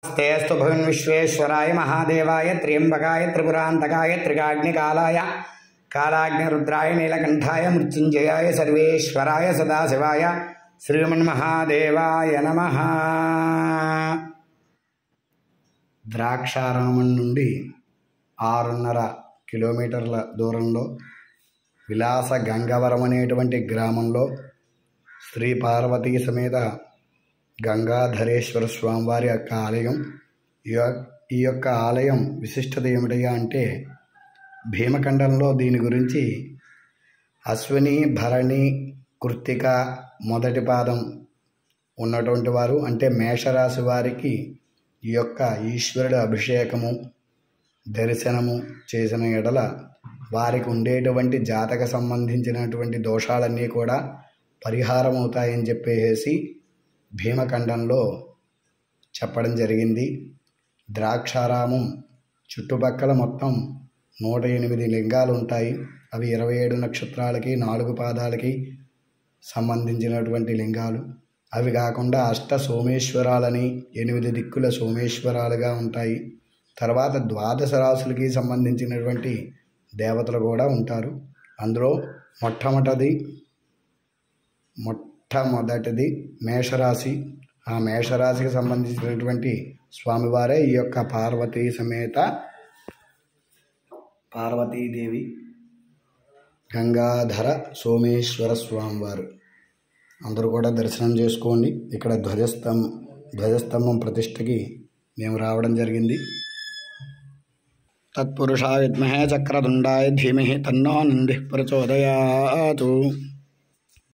स्तु भुवन् विश्वेश्वराय महादेवाय त्र्यंबकाय त्रिपुरांतकाय त्रिकाग्निकालाय कालाग्निरुद्राय नीलकंठाय मृत्युंजयाय सर्वेश्वराय सदाशिवाय श्रीमन्महादेवाय नमः। ద్రాక్షారామం నుండి 6.5 కిలోమీటర్ల దూరంలో విలాస గంగవరం అనేటువంటి గ్రామంలో శ్రీ పార్వతీ సమేత గంగాధరేశ్వర స్వామివారి యొక్క ఆలయం. ఈ యొక్క ఆలయం విశిష్టత ఏమిటయ్యా అంటే భీమఖండంలో దీని గురించి అశ్విని భరణి కృత్తిక మొదటి పాదం ఉన్నటువంటి వారు అంటే మేషరాశి వారికి ఈ యొక్క ఈశ్వరుడు అభిషేకము దర్శనము చేసిన ఎడల వారికి ఉండేటువంటి జాతక సంబంధించినటువంటి దోషాలన్నీ కూడా పరిహారం అవుతాయని చెప్పేసి భీమఖండంలో చెప్పడం జరిగింది. ద్రాక్షారామం చుట్టుపక్కల మొత్తం 108 లింగాలు ఉంటాయి. అవి 27 నక్షత్రాలకి 4 పాదాలకి సంబంధించినటువంటి లింగాలు. అవి కాకుండా అష్ట సోమేశ్వరాలని 8 దిక్కుల సోమేశ్వరాలుగా ఉంటాయి. తర్వాత 12 రాశులకి సంబంధించినటువంటి దేవతలు కూడా ఉంటారు. అందులో మొట్టమొదటిది మేషరాశి. ఆ మేషరాశికి సంబంధించినటువంటి స్వామివారే ఈ యొక్క పార్వతీ సమేత పార్వతీదేవి గంగాధర సోమేశ్వర స్వామివారు. అందరూ కూడా దర్శనం చేసుకోండి. ఇక్కడ ధ్వజస్తంభం ప్రతిష్టకి మేము రావడం జరిగింది. తత్పురుషాయ విద్మహే చక్రతుండాయ ధీమహి తన్నో నందిః ప్రచోదయాతు.